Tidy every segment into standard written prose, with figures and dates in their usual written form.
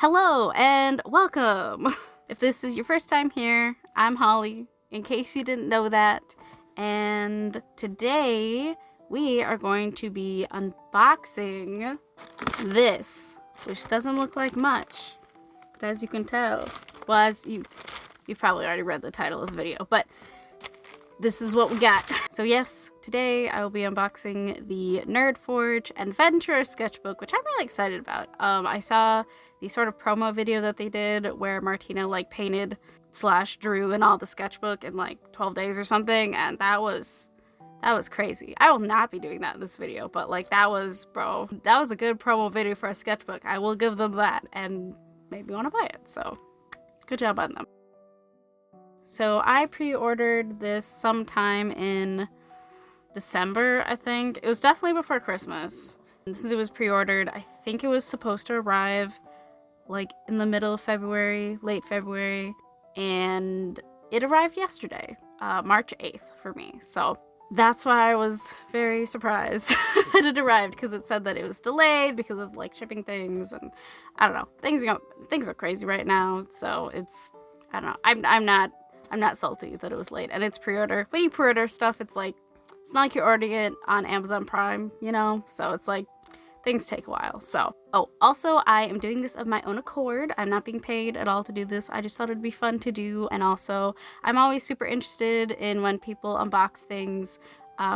Hello and welcome! If this is your first time here, I'm Holly, in case you didn't know that, and today we are going to be unboxing this, which doesn't look like much, but as you can tell, well, as you've probably already read the title of the video, but this is what we got. So yes, today I will be unboxing the Nerdforge Adventure Sketchbook, which I'm really excited about. I saw the sort of promo video that they did where Martina like painted / drew in all the sketchbook in like 12 days or something, and that was crazy. I will not be doing that in this video, but like that was a good promo video for a sketchbook. I will give them that and maybe want to buy it. So good job on them. So I pre-ordered this sometime in December, I think. It was definitely before Christmas. And since it was pre-ordered, I think it was supposed to arrive like in the middle of February, late February, and it arrived yesterday, March 8th for me. So that's why I was very surprised that it arrived, because it said that it was delayed because of like shipping things, and I don't know. Things are crazy right now, so it's, I don't know. I'm not salty that it was late, and it's pre-order. When you pre-order stuff, it's not like you're ordering it on Amazon Prime, you know? So it's like, things take a while, so. Oh, also, I am doing this of my own accord. I'm not being paid at all to do this. I just thought it'd be fun to do, and also, I'm always super interested in when people unbox things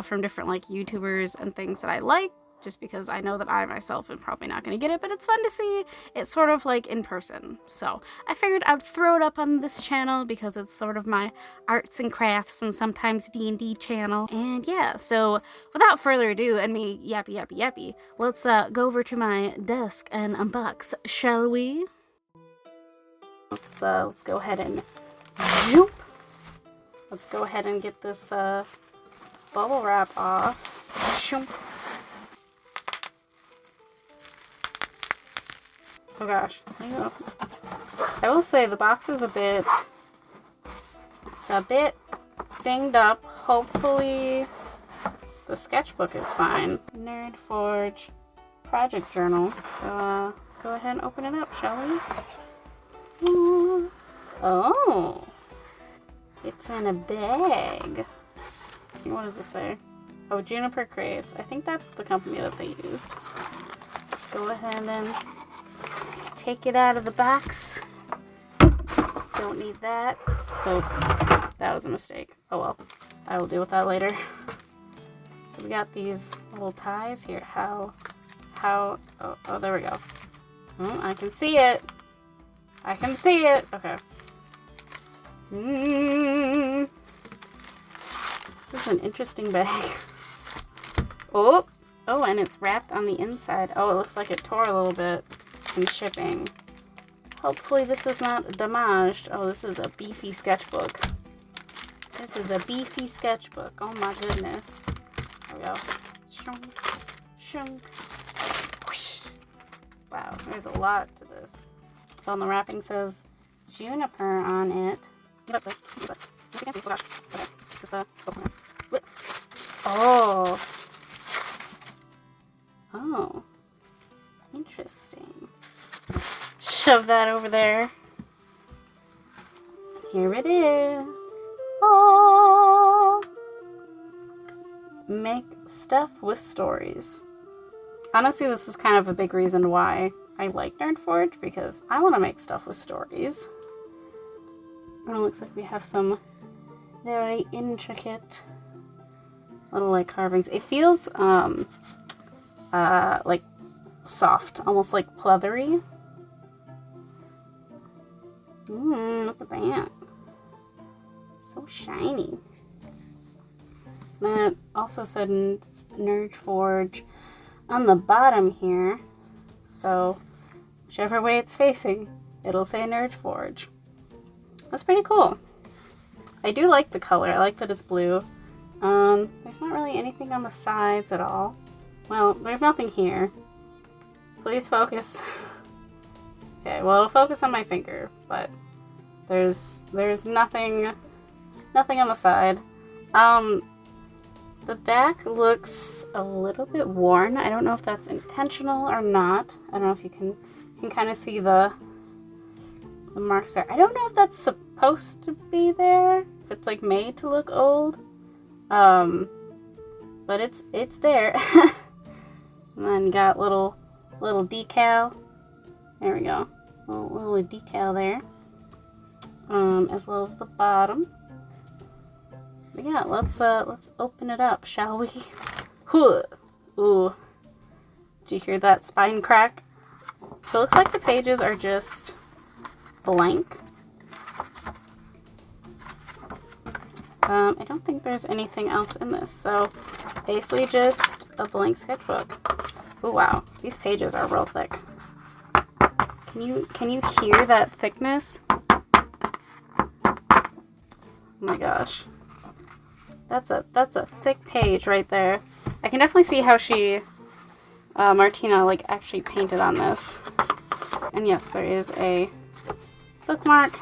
from different, like, YouTubers and things that I like, just because I know that I myself am probably not going to get it, but it's fun to see it sort of like in person. So I figured I'd throw it up on this channel because it's sort of my arts and crafts and sometimes D&D channel. And yeah, so without further ado and me yappy, let's go over to my desk and unbox, shall we? Let's go ahead and zoop. Let's go ahead and get this bubble wrap off. Shoom. Oh gosh, I will say the box is a bit dinged up. Hopefully the sketchbook is fine. Nerdforge project journal. So let's go ahead and open it up, shall we? Ooh. Oh, it's in a bag. What does it say? Oh, Juniper Crates. I think that's the company that they used. Let's go ahead and take it out of the box. Don't need that. Oh, that was a mistake. Oh well, I will deal with that later. So we got these little ties here. How, oh, there we go. Oh, I can see it. I can see it. Okay. This is an interesting bag. Oh, and it's wrapped on the inside. Oh, it looks like it tore a little bit in shipping. Hopefully this is not damaged. Oh, this is a beefy sketchbook. This is a beefy sketchbook. Oh my goodness. There we go. Shunk, shunk. Whoosh. Wow, there's a lot to this. Well, the wrapping says Juniper on it. Oh. Oh. Interesting. Shove that over there. Here it is. Oh! Make stuff with stories. Honestly, this is kind of a big reason why I like Nerdforge, because I want to make stuff with stories. And it looks like we have some very intricate little like carvings. It feels like soft, almost like pleathery. Look at that. So shiny. Then it also said Nerdforge on the bottom here. So whichever way it's facing, it'll say Nerdforge. That's pretty cool. I do like the color. I like that it's blue. There's not really anything on the sides at all. Well, there's nothing here. Please focus. Okay, well, it'll focus on my finger, but there's nothing on the side. The back looks a little bit worn. I don't know if that's intentional or not. I don't know if you can kind of see the the marks there. I don't know if that's supposed to be there, if it's like made to look old. But it's there. And then you got little decal. There we go. Little decal there. As well as the bottom. But yeah, let's open it up, shall we? Ooh. Did you hear that spine crack? So it looks like the pages are just blank. I don't think there's anything else in this, so basically just a blank sketchbook. Oh wow, these pages are real thick. Can you hear that thickness? Oh my gosh, that's a thick page right there. I can definitely see how she, Martina, like actually painted on this. And yes, there is a bookmark.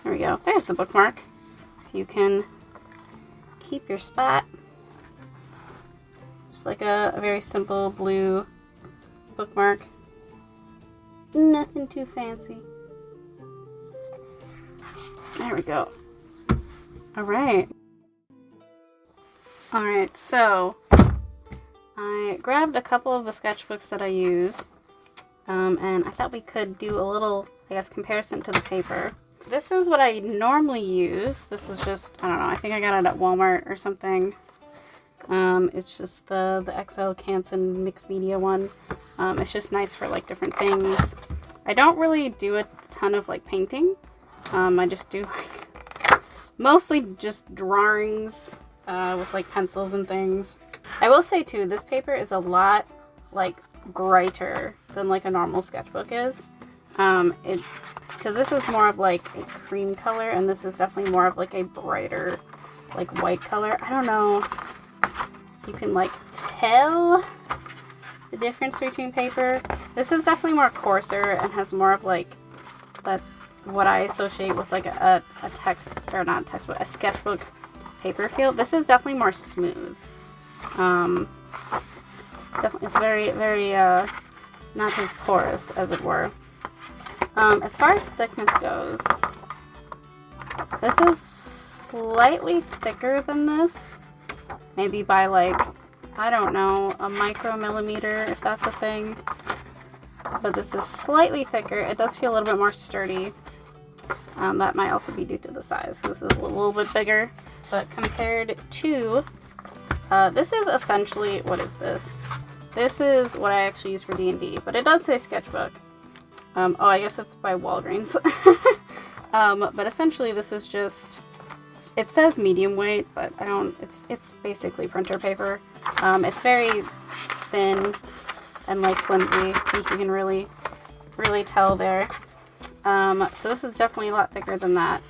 There we go. There's the bookmark. So you can keep your spot. Just like a very simple blue bookmark. Nothing too fancy. There we go. Alright. Alright, so I grabbed a couple of the sketchbooks that I use. And I thought we could do a little, I guess, comparison to the paper. This is what I normally use. This is just, I don't know, I think I got it at Walmart or something. It's just the XL Canson mixed media one. It's just nice for like different things. I don't really do a ton of like painting. I just do like mostly just drawings with like pencils and things. I will say too, this paper is a lot like brighter than like a normal sketchbook is. Because this is more of like a cream color, and this is definitely more of like a brighter like white color. I don't know if you can like tell the difference between paper. This is definitely more coarser and has more of like that, what I associate with like a text, or not textbook, a sketchbook paper feel. This is definitely more smooth. It's very, very, not as porous, as it were. As far as thickness goes, this is slightly thicker than this. Maybe by like, I don't know, a micromillimeter, if that's a thing. But this is slightly thicker. It does feel a little bit more sturdy. That might also be due to the size. This is a little bit bigger. But compared to, this is essentially, what is this? This is what I actually use for D&D, but it does say sketchbook. Oh, I guess it's by Walgreens. But essentially this is just, it says medium weight, but I don't, it's basically printer paper. It's very thin and like flimsy. I think you can really tell there. So this is definitely a lot thicker than that.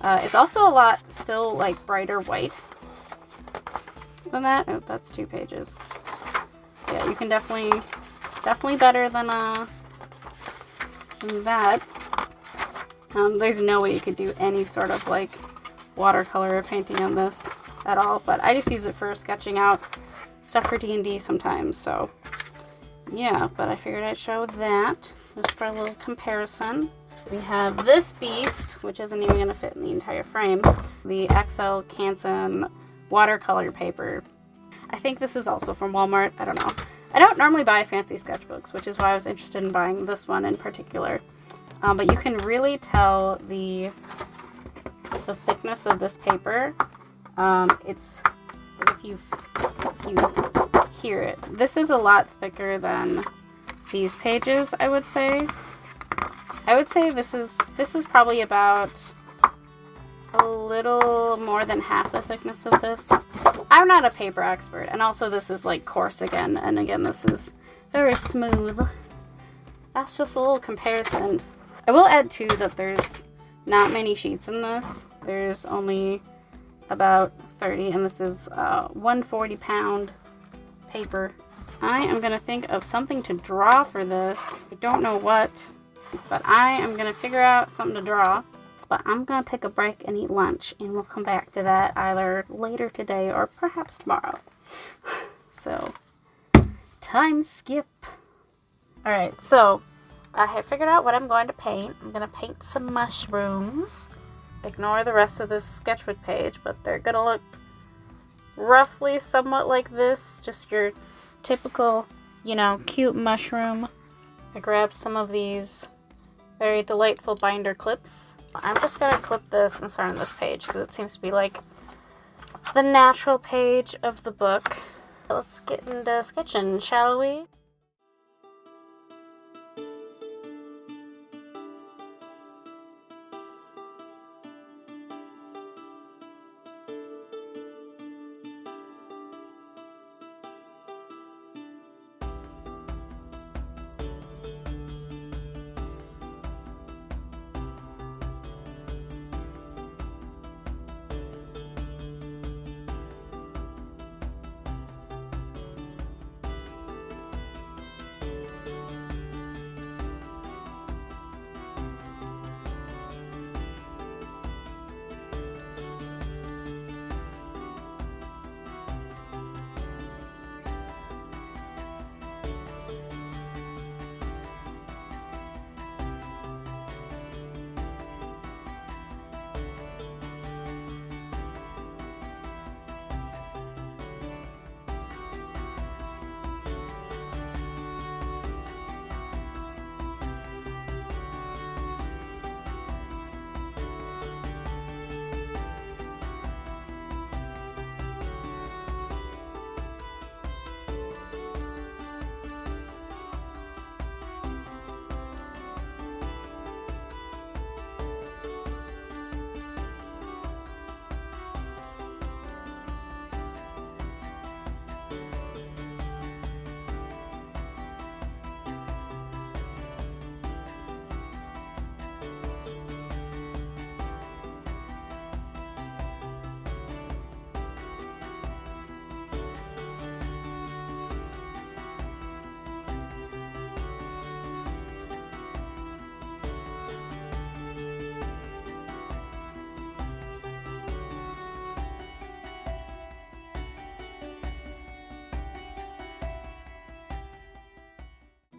It's also a lot still like brighter white than that. Oh, that's 2 pages. Yeah, you can definitely better than that. There's no way you could do any sort of like watercolor painting on this at all, but I just use it for sketching out stuff for D&D sometimes, so yeah. But I figured I'd show that just for a little comparison. We have this beast, which isn't even going to fit in the entire frame, the XL Canson watercolor paper. I think this is also from Walmart. I don't know. I don't normally buy fancy sketchbooks, which is why I was interested in buying this one in particular. But you can really tell the thickness of this paper. It's, if you hear it, this is a lot thicker than these pages, I would say. I would say this is probably about a little more than half the thickness of this. I'm not a paper expert, and also this is like coarse again, and again this is very smooth. That's just a little comparison. I will add too that there's not many sheets in this. There's only about 30, and this is 140-pound paper. I am gonna think of something to draw for this. I don't know what, but I am gonna figure out something to draw. But I'm gonna take a break and eat lunch, and we'll come back to that either later today or perhaps tomorrow. So, time skip. Alright, so I have figured out what I'm going to paint. I'm going to paint some mushrooms. Ignore the rest of this sketchbook page, but they're going to look roughly somewhat like this. Just your typical, cute mushroom. I grabbed some of these very delightful binder clips. I'm just going to clip this and start on this page because it seems to be like the natural page of the book. Let's get into sketching, shall we?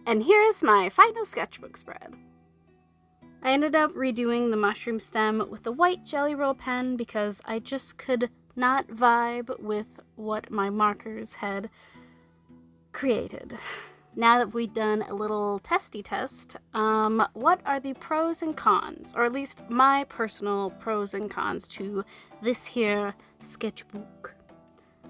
And here is my final sketchbook spread. I ended up redoing the mushroom stem with the white Jelly Roll pen because I just could not vibe with what my markers had created. Now that we've done a little testy test, what are the pros and cons, or at least my personal pros and cons to this here sketchbook?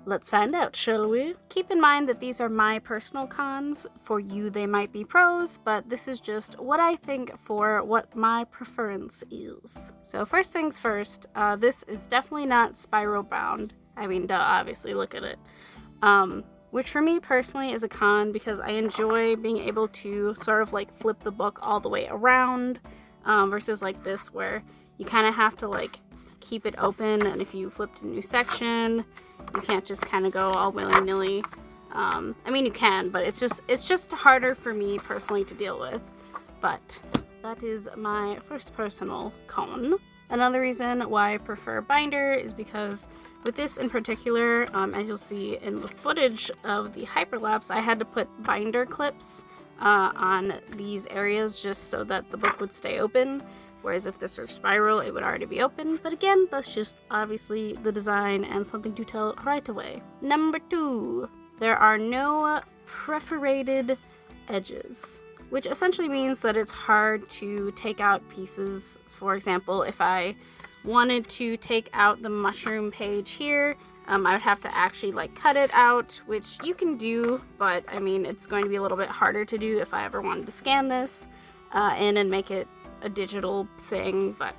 Let's find out, shall we? Keep in mind that these are my personal cons. For you, they might be pros, but this is just what I think for what my preference is. So first things first, this is definitely not spiral bound. I mean, duh, obviously, look at it. Which for me personally is a con because I enjoy being able to sort of like flip the book all the way around versus like this where you kind of have to like keep it open, and if you flip to a new section, you can't just kind of go all willy-nilly. I mean, you can, but it's just harder for me personally to deal with. But that is my first personal con. Another reason why I prefer binder is because with this in particular, as you'll see in the footage of the hyperlapse, I had to put binder clips on these areas just so that the book would stay open. Whereas if this were spiral, it would already be open. But again, that's just obviously the design and something to tell right away. Number 2, there are no perforated edges, which essentially means that it's hard to take out pieces. For example, if I wanted to take out the mushroom page here, I would have to actually like cut it out, which you can do, but I mean, it's going to be a little bit harder to do if I ever wanted to scan this in and make it a digital thing, but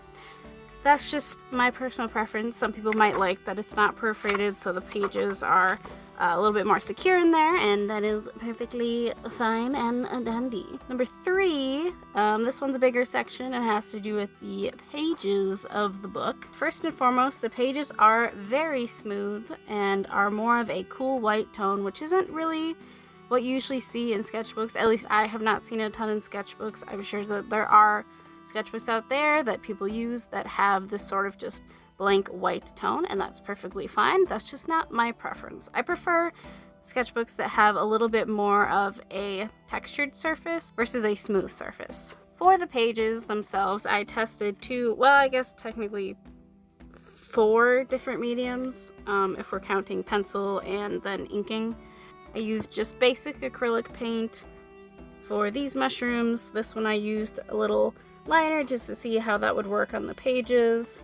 that's just my personal preference. Some people might like that it's not perforated, so the pages are a little bit more secure in there, and that is perfectly fine and dandy. Number 3, this one's a bigger section and has to do with the pages of the book. First and foremost, the pages are very smooth and are more of a cool white tone, which isn't really what you usually see in sketchbooks. At least I have not seen a ton in sketchbooks. I'm sure that there are sketchbooks out there that people use that have this sort of just blank white tone, and that's perfectly fine. That's just not my preference. I prefer sketchbooks that have a little bit more of a textured surface versus a smooth surface. For the pages themselves, I tested technically 4 different mediums, if we're counting pencil and then inking. I used just basic acrylic paint for these mushrooms. This one I used a little liner just to see how that would work on the pages.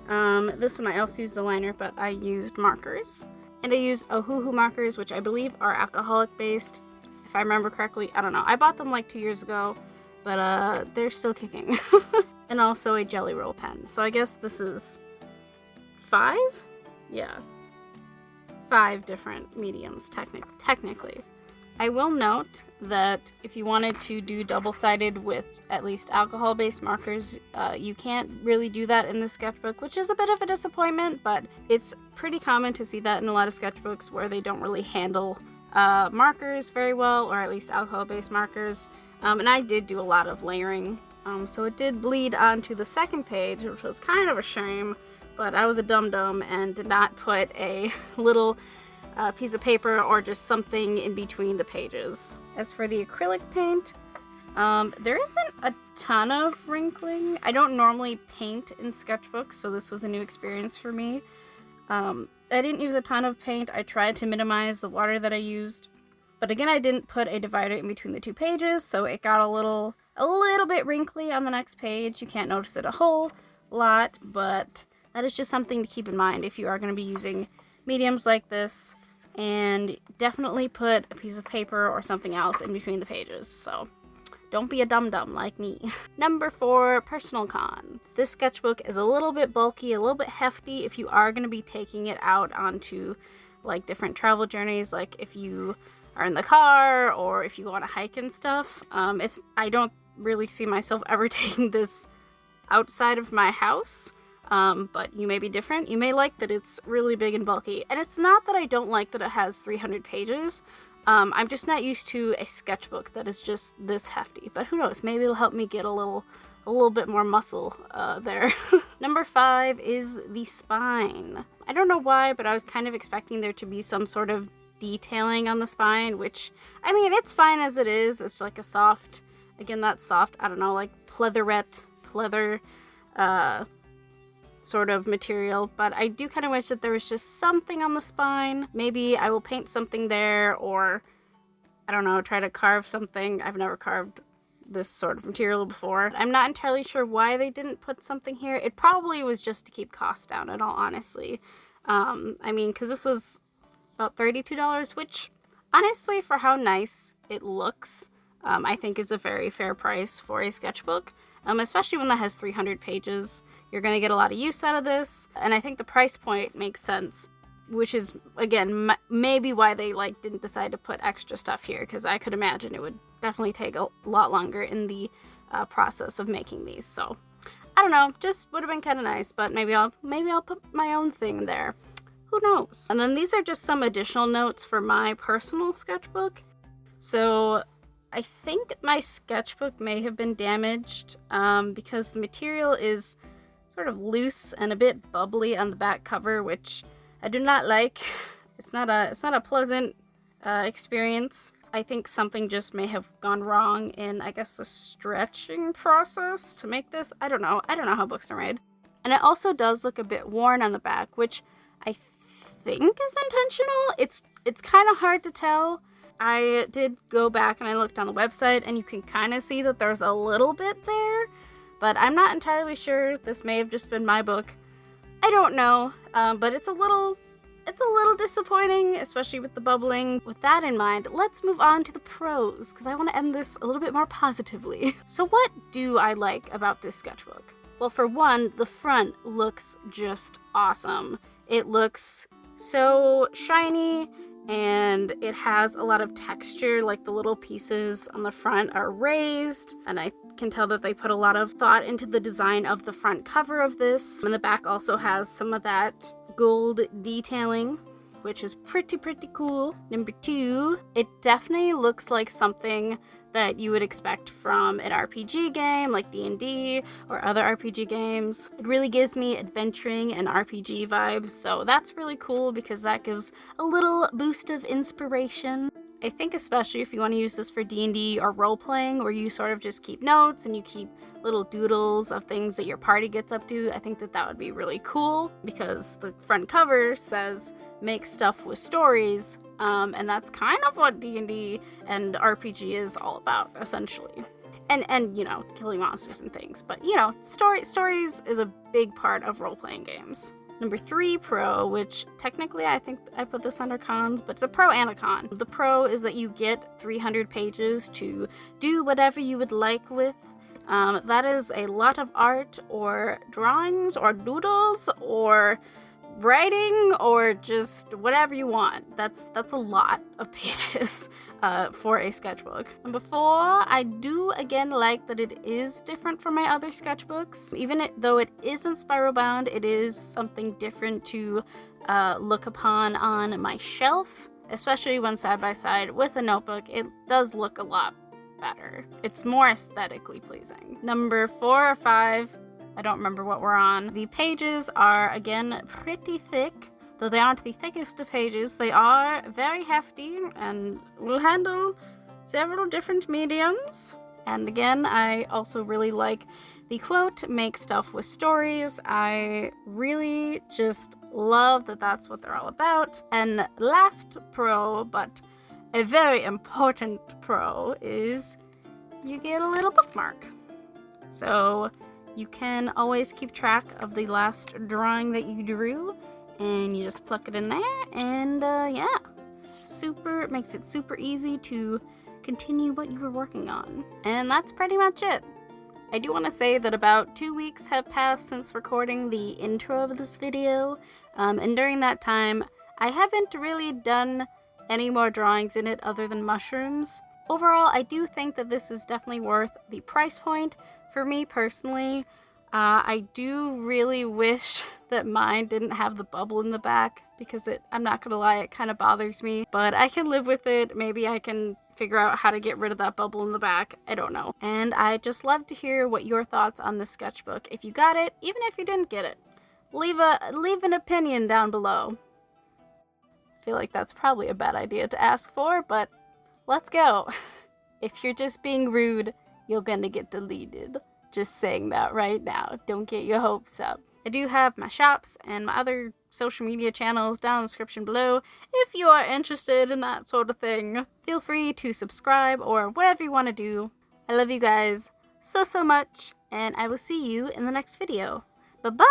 This one I also used the liner, but I used markers. And I used Ohuhu markers, which I believe are alcoholic based. If I remember correctly, I don't know. I bought them like 2 years ago, but they're still kicking. And also a jelly roll pen. So I guess this is 5? Yeah. 5 different mediums, technically. I will note that if you wanted to do double-sided with at least alcohol-based markers, you can't really do that in the sketchbook, which is a bit of a disappointment, but it's pretty common to see that in a lot of sketchbooks where they don't really handle markers very well, or at least alcohol-based markers. And I did do a lot of layering, so it did bleed onto the second page, which was kind of a shame, but I was a dum-dum and did not put a little piece of paper or just something in between the pages. As for the acrylic paint, there isn't a ton of wrinkling. I don't normally paint in sketchbooks, so this was a new experience for me. I didn't use a ton of paint. I tried to minimize the water that I used, but again, I didn't put a divider in between the 2 pages, so it got a little bit wrinkly on the next page. You can't notice it a whole lot, but that is just something to keep in mind if you are going to be using mediums like this. And definitely put a piece of paper or something else in between the pages, so don't be a dum-dum like me. Number 4, personal con. This sketchbook is a little bit bulky, a little bit hefty if you are going to be taking it out onto like different travel journeys, like if you are in the car or if you go on a hike and stuff. I don't really see myself ever taking this outside of my house. But you may be different. You may like that it's really big and bulky. And it's not that I don't like that it has 300 pages. I'm just not used to a sketchbook that is just this hefty. But who knows? Maybe it'll help me get a little bit more muscle there. Number 5 is the spine. I don't know why, but I was kind of expecting there to be some sort of detailing on the spine, which, I mean, it's fine as it is. It's like a soft, again, that soft, I don't know, like pleather sort of material, but I do kind of wish that there was just something on the spine. Maybe I will paint something there, or I don't know, try to carve something. I've never carved this sort of material before. I'm not entirely sure why they didn't put something here. It probably was just to keep costs down, in all honesty. I mean, because this was about $32, which honestly, for how nice it looks, I think is a very fair price for a sketchbook. Especially when that has 300 pages. You're going to get a lot of use out of this, and I think the price point makes sense, which is, again, maybe why they didn't decide to put extra stuff here, because I could imagine it would definitely take a lot longer in the process of making these. So I don't know, just would have been kind of nice, but maybe I'll put my own thing there. Who knows? And then these are just some additional notes for my personal sketchbook. So I think my sketchbook may have been damaged because the material is sort of loose and a bit bubbly on the back cover, which I do not like. It's not a pleasant experience. I think something just may have gone wrong in, I guess, the stretching process to make this. I don't know how books are made. And it also does look a bit worn on the back, which I think is intentional. It's kind of hard to tell. I did go back and I looked on the website, and you can kind of see that there's a little bit there, but I'm not entirely sure. This may have just been my book. I don't know, but it's a little disappointing, especially with the bubbling. With that in mind, let's move on to the pros, because I want to end this a little bit more positively. So what do I like about this sketchbook? Well, for one, the front looks just awesome. It looks so shiny, and it has a lot of texture, like the little pieces on the front are raised, and I can tell that they put a lot of thought into the design of the front cover of this. And the back also has some of that gold detailing, which is pretty cool. Number 2, it definitely looks like something that you would expect from an RPG game like D&D or other RPG games. It really gives me adventuring and RPG vibes, so that's really cool because that gives a little boost of inspiration. I think especially if you want to use this for D&D or role-playing, where you sort of just keep notes and you keep little doodles of things that your party gets up to, I think that would be really cool because the front cover says, make stuff with stories, and that's kind of what D&D and RPG is all about, essentially. And you know, killing monsters and things, but you know, stories is a big part of role-playing games. Number 3, pro, which technically I think I put this under cons, but it's a pro and a con. The pro is that you get 300 pages to do whatever you would like with. That is a lot of art or drawings or doodles or writing or just whatever you want. That's a lot of pages for a sketchbook. Number 4, I do again like that it is different from my other sketchbooks. Even though it isn't spiral bound, it is something different to look upon on my shelf, especially when side by side with a notebook. It does look a lot better. It's more aesthetically pleasing. Number 4 or 5, I don't remember what we're on. The pages are, again, pretty thick. Though they aren't the thickest of pages, they are very hefty and will handle several different mediums. And again, I also really like the quote, make stuff with stories. I really just love that that's what they're all about. And last pro, but a very important pro, is you get a little bookmark. So you can always keep track of the last drawing that you drew, and you just pluck it in there, and yeah, makes it super easy to continue what you were working on. And that's pretty much it. I do want to say that about 2 weeks have passed since recording the intro of this video, and during that time, I haven't really done any more drawings in it other than mushrooms. Overall, I do think that this is definitely worth the price point. For me personally, I do really wish that mine didn't have the bubble in the back because I'm not gonna lie, it kind of bothers me, but I can live with it. Maybe I can figure out how to get rid of that bubble in the back. I don't know. And I just love to hear what your thoughts on this sketchbook. If you got it, even if you didn't get it, leave an opinion down below. I feel like that's probably a bad idea to ask for, but let's go. If you're just being rude, you're gonna get deleted. Just saying that right now. Don't get your hopes up. I do have my shops and my other social media channels down in the description below. If you are interested in that sort of thing, feel free to subscribe or whatever you want to do. I love you guys so much, and I will see you in the next video. Bye-bye!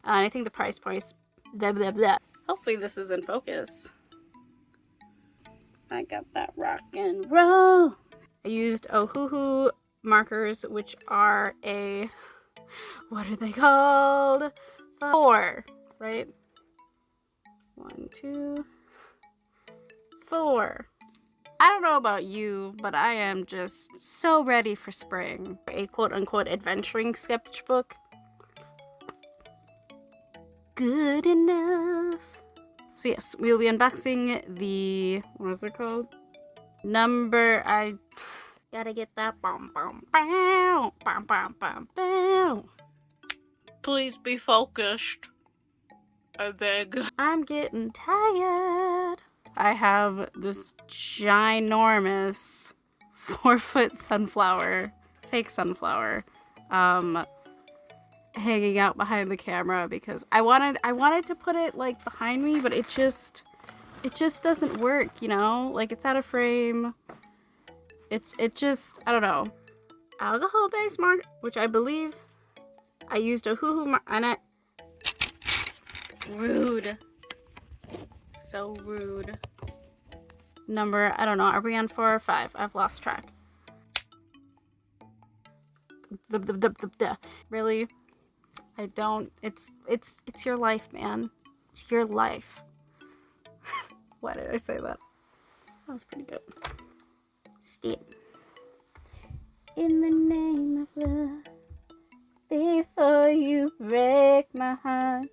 And I think the price point's blah blah blah. Hopefully this is in focus. I got that rock and roll. I used Ohuhu markers, which are what are they called? 4, right? 1, 2, 4. I don't know about you, but I am just so ready for spring. A quote-unquote adventuring sketchbook. Good enough. So yes, we'll be unboxing the, what is it called? I gotta get that. Bum, bum, bow, bum, bum, bum, bow. Please be focused. I beg. I'm getting tired. I have this ginormous 4-foot sunflower, fake sunflower, hanging out behind the camera because I wanted to put it like behind me, but it just doesn't work, you know? Like, it's out of frame. It just, I don't know. Alcohol-based marker, which I believe I used a hoo-hoo and rude. So rude. Number, I don't know, are we on 4 or 5? I've lost track. Really? I don't, it's your life, man. It's your life. Why did I say that? That was pretty good. Step. In the name of love. before you break my heart.